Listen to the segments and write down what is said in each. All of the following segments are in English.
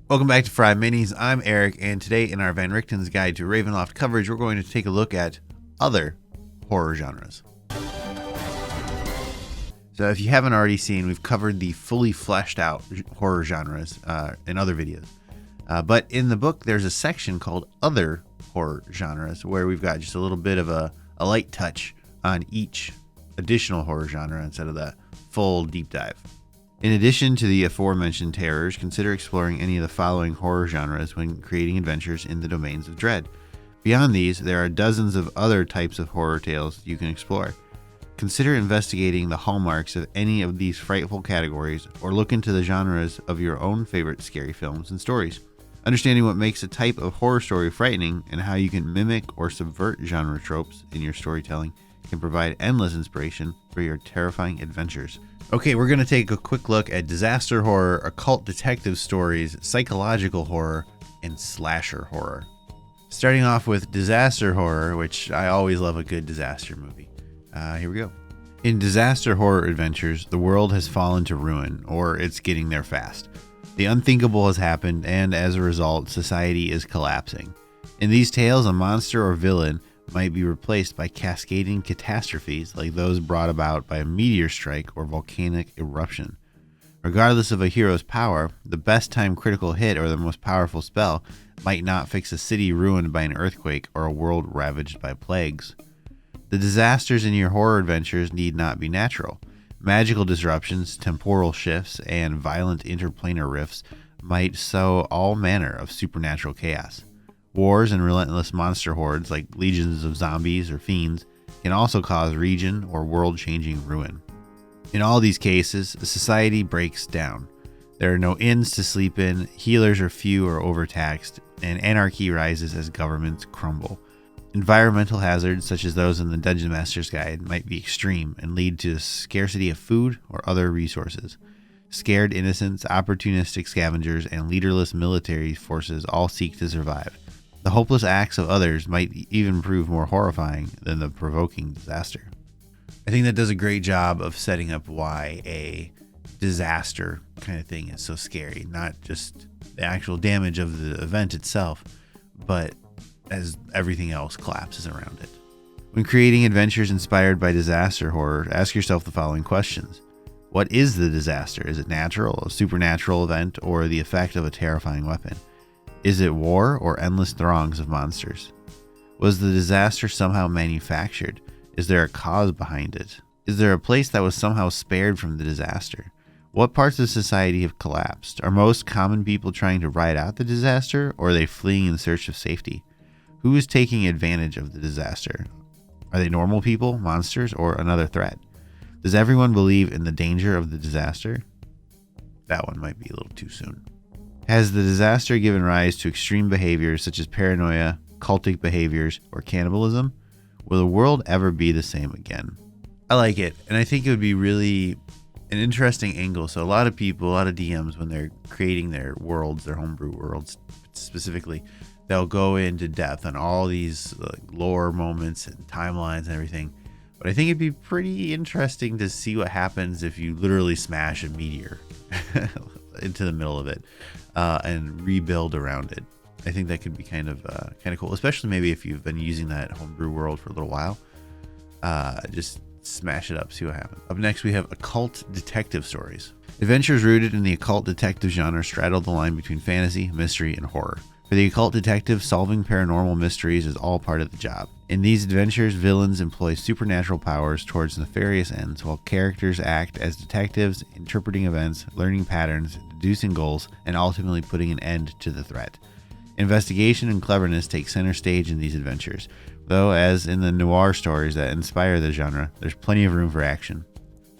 Welcome back to FryMinis. I'm Eric, and today in our Van Richten's Guide to Ravenloft coverage, we're going to take a look at other horror genres. So if you haven't already seen, we've covered the fully fleshed out horror genres in other videos. But in the book, there's a section called Other Horror Genres, where we've got just a little bit of a light touch on each additional horror genre instead of the full deep dive. In addition to the aforementioned terrors, consider exploring any of the following horror genres when creating adventures in the domains of dread. Beyond these, there are dozens of other types of horror tales you can explore. Consider investigating the hallmarks of any of these frightful categories, or look into the genres of your own favorite scary films and stories. Understanding what makes a type of horror story frightening and how you can mimic or subvert genre tropes in your storytelling can provide endless inspiration for your terrifying adventures. Okay, we're going to take a quick look at disaster horror, occult detective stories, psychological horror, and slasher horror. Starting off with disaster horror, which I always love a good disaster movie. Here we go. In disaster horror adventures, the world has fallen to ruin, or it's getting there fast. The unthinkable has happened, and as a result, society is collapsing. In these tales, a monster or villain might be replaced by cascading catastrophes like those brought about by a meteor strike or volcanic eruption. Regardless of a hero's power, the best timed critical hit or the most powerful spell might not fix a city ruined by an earthquake or a world ravaged by plagues. The disasters in your horror adventures need not be natural. Magical disruptions, temporal shifts, and violent interplanar rifts might sow all manner of supernatural chaos. Wars and relentless monster hordes like legions of zombies or fiends can also cause region or world-changing ruin. In all these cases, society breaks down. There are no inns to sleep in, healers are few or overtaxed, and anarchy rises as governments crumble. Environmental hazards such as those in the Dungeon Master's Guide might be extreme and lead to scarcity of food or other resources. Scared innocents, opportunistic scavengers, and leaderless military forces all seek to survive. The hopeless acts of others might even prove more horrifying than the provoking disaster. I think that does a great job of setting up why a disaster kind of thing is so scary. Not just the actual damage of the event itself, but as everything else collapses around it. When creating adventures inspired by disaster horror, ask yourself the following questions. What is the disaster? Is it natural, a supernatural event, or the effect of a terrifying weapon? Is it war or endless throngs of monsters? Was the disaster somehow manufactured? Is there a cause behind it? Is there a place that was somehow spared from the disaster? What parts of society have collapsed? Are most common people trying to ride out the disaster, or are they fleeing in search of safety? Who is taking advantage of the disaster? Are they normal people, monsters, or another threat? Does everyone believe in the danger of the disaster? That one might be a little too soon. Has the disaster given rise to extreme behaviors such as paranoia, cultic behaviors, or cannibalism? Will the world ever be the same again? I like it, and I think it would be really an interesting angle. So a lot of people, a lot of DMs, when they're creating their worlds, their homebrew worlds specifically, they'll go into depth on all these lore moments and timelines and everything. But I think it'd be pretty interesting to see what happens if you literally smash a meteor into the middle of it and rebuild around it. I think that could be kind of cool, especially maybe if you've been using that homebrew world for a little while. Just smash it up, see what happens. Up next, we have occult detective stories. Adventures rooted in the occult detective genre straddle the line between fantasy, mystery, and horror. For the occult detective, solving paranormal mysteries is all part of the job. In these adventures, villains employ supernatural powers towards nefarious ends, while characters act as detectives, interpreting events, learning patterns, deducing goals, and ultimately putting an end to the threat. Investigation and cleverness take center stage in these adventures, though as in the noir stories that inspire the genre, there's plenty of room for action.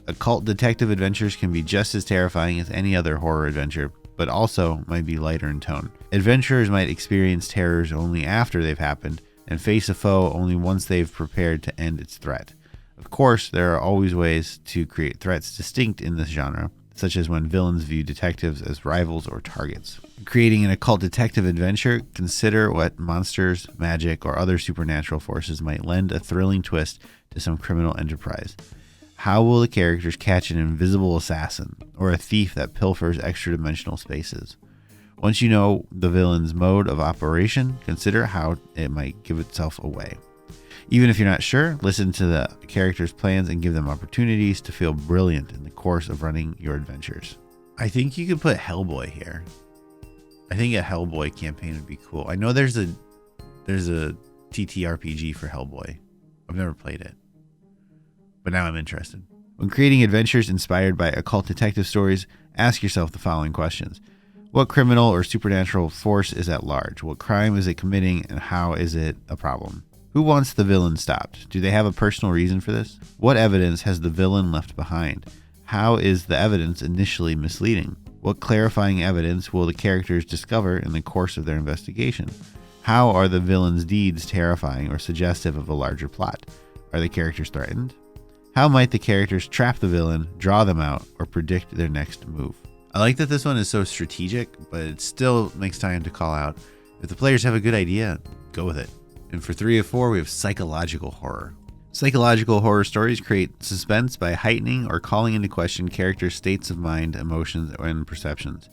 Occult detective adventures can be just as terrifying as any other horror adventure, but also might be lighter in tone. Adventurers might experience terrors only after they've happened, and face a foe only once they've prepared to end its threat. Of course, there are always ways to create threats distinct in this genre, such as when villains view detectives as rivals or targets. Creating an occult detective adventure, consider what monsters, magic, or other supernatural forces might lend a thrilling twist to some criminal enterprise. How will the characters catch an invisible assassin, or a thief that pilfers extra-dimensional spaces? Once you know the villain's mode of operation, consider how it might give itself away. Even if you're not sure, listen to the characters' plans and give them opportunities to feel brilliant in the course of running your adventures. I think you could put Hellboy here. I think a Hellboy campaign would be cool. I know there's a TTRPG for Hellboy. I've never played it, but now I'm interested. When creating adventures inspired by occult detective stories, ask yourself the following questions. What criminal or supernatural force is at large? What crime is it committing, and how is it a problem? Who wants the villain stopped? Do they have a personal reason for this? What evidence has the villain left behind? How is the evidence initially misleading? What clarifying evidence will the characters discover in the course of their investigation? How are the villain's deeds terrifying or suggestive of a larger plot? Are the characters threatened? How might the characters trap the villain, draw them out, or predict their next move? I like that this one is so strategic, but it still makes time to call out. If the players have a good idea, go with it. And for 3 of 4, we have psychological horror. Psychological horror stories create suspense by heightening or calling into question characters' states of mind, emotions, and perceptions.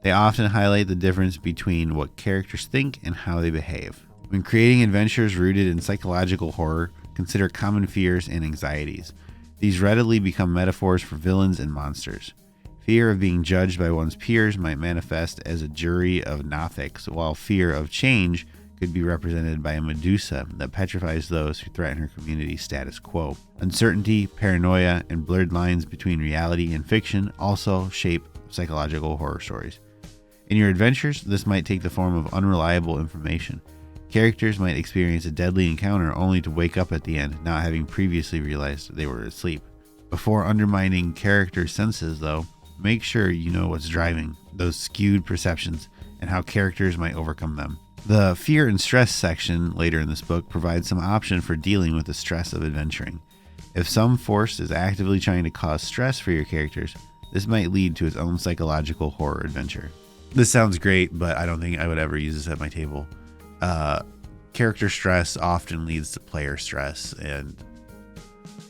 They often highlight the difference between what characters think and how they behave. When creating adventures rooted in psychological horror, consider common fears and anxieties. These readily become metaphors for villains and monsters. Fear of being judged by one's peers might manifest as a jury of Nothics, while fear of change could be represented by a Medusa that petrifies those who threaten her community's status quo. Uncertainty, paranoia, and blurred lines between reality and fiction also shape psychological horror stories. In your adventures, this might take the form of unreliable information. Characters might experience a deadly encounter only to wake up at the end, not having previously realized they were asleep. Before undermining character senses, though, make sure you know what's driving those skewed perceptions and how characters might overcome them. The fear and stress section later in this book provides some option for dealing with the stress of adventuring. If some force is actively trying to cause stress for your characters, this might lead to its own psychological horror adventure. This sounds great, but I don't think I would ever use this at my table. Character stress often leads to player stress, and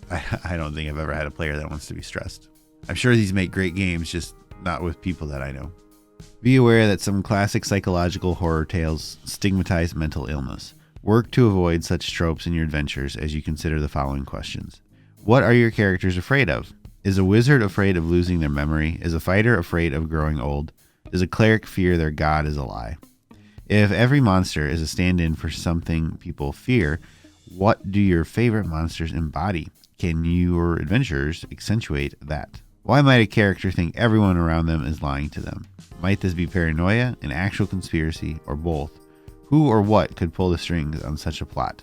I don't think I've ever had a player that wants to be stressed. I'm sure these make great games, just not with people that I know. Be aware that some classic psychological horror tales stigmatize mental illness. Work to avoid such tropes in your adventures as you consider the following questions. What are your characters afraid of? Is a wizard afraid of losing their memory? Is a fighter afraid of growing old? Does a cleric fear their god is a lie? If every monster is a stand-in for something people fear, what do your favorite monsters embody? Can your adventures accentuate that? Why might a character think everyone around them is lying to them? Might this be paranoia, an actual conspiracy, or both? Who or what could pull the strings on such a plot?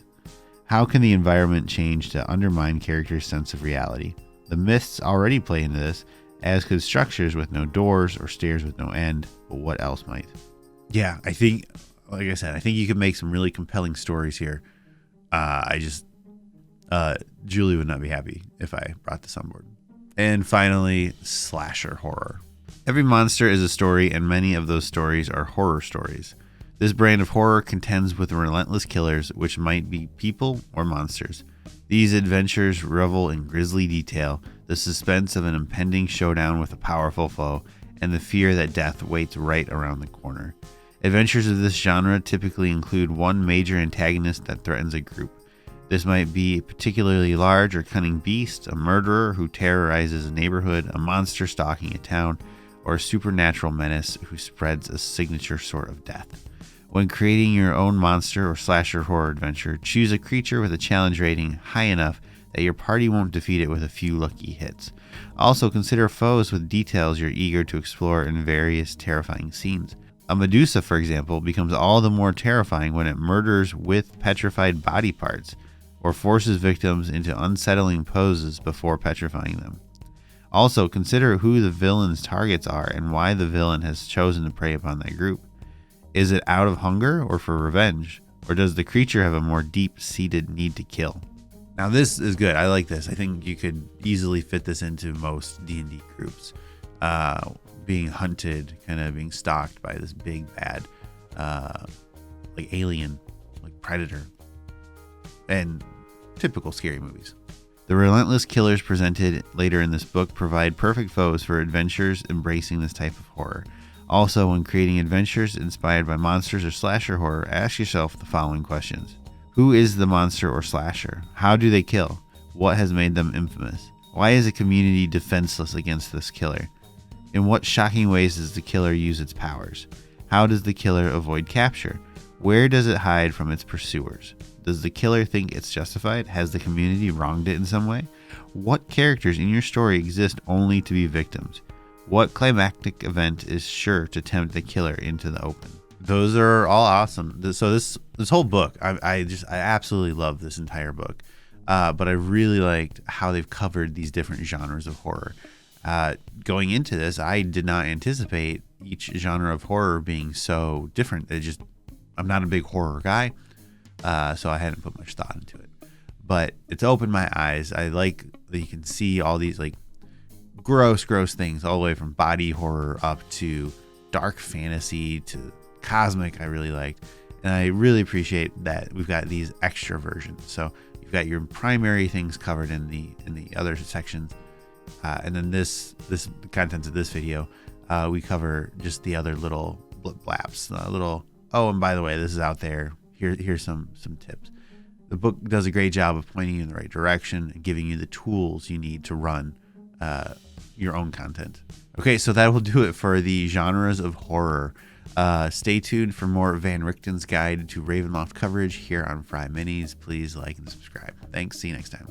How can the environment change to undermine characters' sense of reality? The myths already play into this, as could structures with no doors or stairs with no end, but what else might? Yeah, I think, like I said, I think you could make some really compelling stories here. Julie would not be happy if I brought this on board. And finally, slasher horror. Every monster is a story, and many of those stories are horror stories. This brand of horror contends with relentless killers, which might be people or monsters. These adventures revel in grisly detail, the suspense of an impending showdown with a powerful foe, and the fear that death waits right around the corner. Adventures of this genre typically include one major antagonist that threatens a group. This might be a particularly large or cunning beast, a murderer who terrorizes a neighborhood, a monster stalking a town, or a supernatural menace who spreads a signature sort of death. When creating your own monster or slasher horror adventure, choose a creature with a challenge rating high enough that your party won't defeat it with a few lucky hits. Also, consider foes with details you're eager to explore in various terrifying scenes. A Medusa, for example, becomes all the more terrifying when it murders with petrified body parts, or forces victims into unsettling poses before petrifying them. Also, consider who the villain's targets are and why the villain has chosen to prey upon that group. Is it out of hunger or for revenge? Or does the creature have a more deep-seated need to kill? Now this is good. I like this. I think you could easily fit this into most D&D groups. Being hunted, kind of being stalked by this big bad, like alien, like predator. And typical scary movies. The relentless killers presented later in this book provide perfect foes for adventures embracing this type of horror. Also, when creating adventures inspired by monsters or slasher horror, ask yourself the following questions. Who is the monster or slasher? How do they kill? What has made them infamous? Why is a community defenseless against this killer? In what shocking ways does the killer use its powers? How does the killer avoid capture? Where does it hide from its pursuers? Does the killer think it's justified? Has the community wronged it in some way? What characters in your story exist only to be victims? What climactic event is sure to tempt the killer into the open? Those are all awesome. So this whole book, I absolutely love this entire book. But I really liked how they've covered these different genres of horror. Going into this, I did not anticipate each genre of horror being so different. I'm not a big horror guy, so I hadn't put much thought into it. But it's opened my eyes. I like that you can see all these like gross things, all the way from body horror up to dark fantasy to cosmic. I really liked, and I really appreciate that we've got these extra versions. So you've got your primary things covered in the other sections. And then the contents of this video, we cover just the other little blaps, oh, and by the way, this is out there. Here's some tips. The book does a great job of pointing you in the right direction and giving you the tools you need to run your own content. Okay, so that will do it for the genres of horror. Stay tuned for more Van Richten's guide to Ravenloft coverage here on FryMinis. Please like and subscribe. Thanks. See you next time.